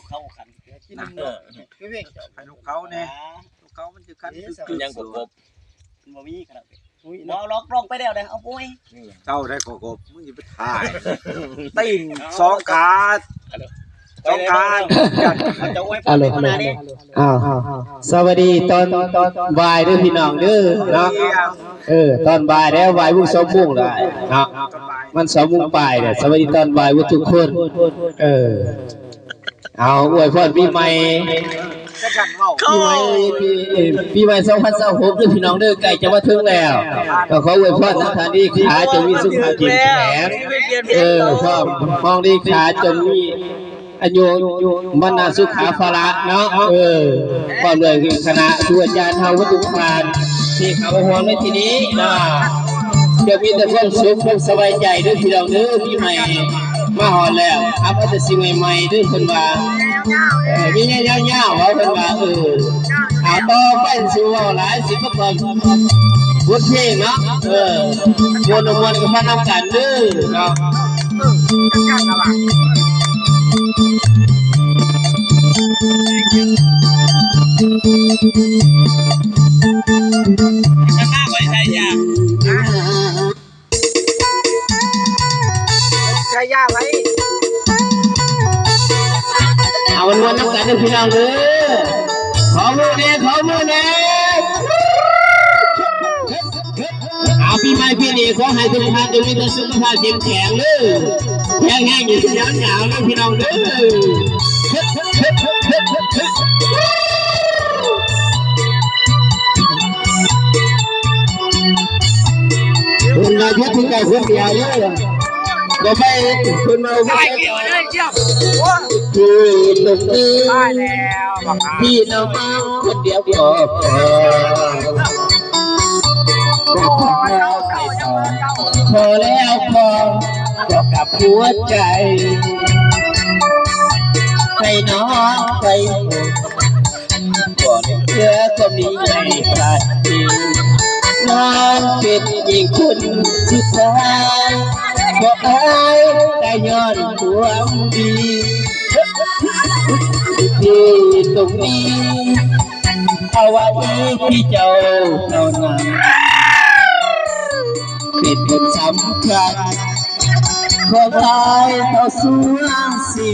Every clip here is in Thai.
เขาขันที่นั่นพี่เวงให้ลูกเขาเนี่ยลูกเขามันจะขันยังกบบ่มีขนาดบ่ล็อกลงไปแล้วเลยเอาปุ้ยเจ้าได้กบมึงอย่าไปถ่ายตีนสองขาต้องการจะอวยพรขนาดนี้สวัสดีตอนบ่ายด้วยพี่น้องเด้อเนาะตอนบ่ายแล้วบ่ายวุ้งสองมุ้งเลยเนาะมันสองมุ้งปลายเนี่ยสวัสดีตอนบ่ายวุ้ทุกคนเอาอวยพรปีใหม่ปีใหม่2026ด้วยพี่น้องเด้อใกล้จะมาถึงแล้วก็ขออวยพรนะท่านที่ขาจะมีสุขภาพแข็งแรงชอบห้องที่ขาจะมีอายุบรรณาสุขาภระเนาะความเลยคณะทุอาจารย์เฮาวัตถุพานที่เขาห่วงในที่นี้นะจะมีแต่ความสุขความสบายใจด้วยพี่น้องเด้อปีใหม่มาฮอดแล้วอัปเดตสิ่งใหม่ๆด้วยเพิ่นว่ามีแนวยาวๆว่าเพิ่นว่าเอาต่อไปสู่หลายสิบกว่าบทเพลงเนาะมวนกับพนักงานเด้อเนาะใช้ยาไว้เอาวันน้ำกันด้วยพี่น้องเด้อขอมือเด้เอาปีใหม่ปีนี้ขอให้ทุกท่านมีแต่สุขภาพเข้มแข็งเด้อแข็งแรงอยู่ที่ยาวๆนะพี่น้องเด้อคุณนายกคุณนายคนเดียวเลยก็ไม่คุณมาไม่เกี่ยวเลยเจ้าคือตรงนี้พี่น้องคนเดียวก็พอแล้วพอกับหัวใจให้น้องไปก่อนเพื่อก็มีในปลายน้องเป็นหญิงคนสุดท้ายก็อายแต่ย้อนความดีที่ตรงนี้เอาไว้ที่เจ้าเท่านั้นเป็นคนสำคัญขอตายเท่าสวงสี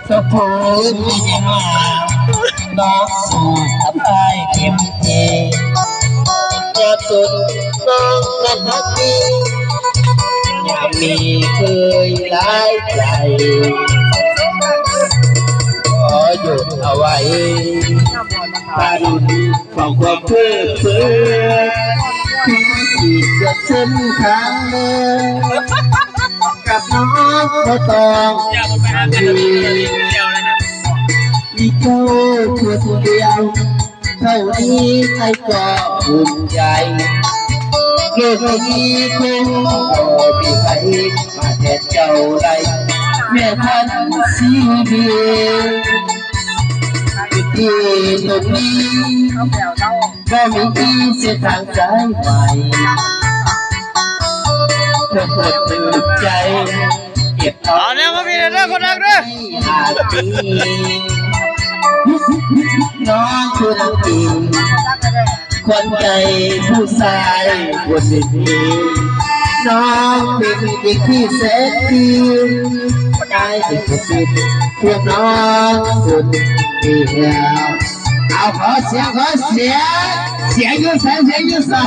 สะโพกที่ยังมาน้องสู่ทำให้เต็มที่ยอดสุดน้องนั้นทักดียามมีเคยร้ายใจขอหยุดเอาไว้การของความเพื่อเพื่อที่จะเส้นทางเดินกับน้องก็ต้องมีเจ้าคนเดียวเท่านี้ใครก็ภูมิใจโลกนี้คงมีใครมาแทนเจ้าได้แม่พันสีเดียวที่ตรงนี้ก็มีเส้นทางสายใหม่เธอปวดตื่นใจเก็บเอาเนี่ยก็มีเรื่องคนดังด้วยน้องคนจริงคนใจผู้ชายคนนี้น้องเป็นเด็กที่แสนดีได้เป็นคนดีพวกน้องสุดเดียวเอาขอเสียงยืดใส่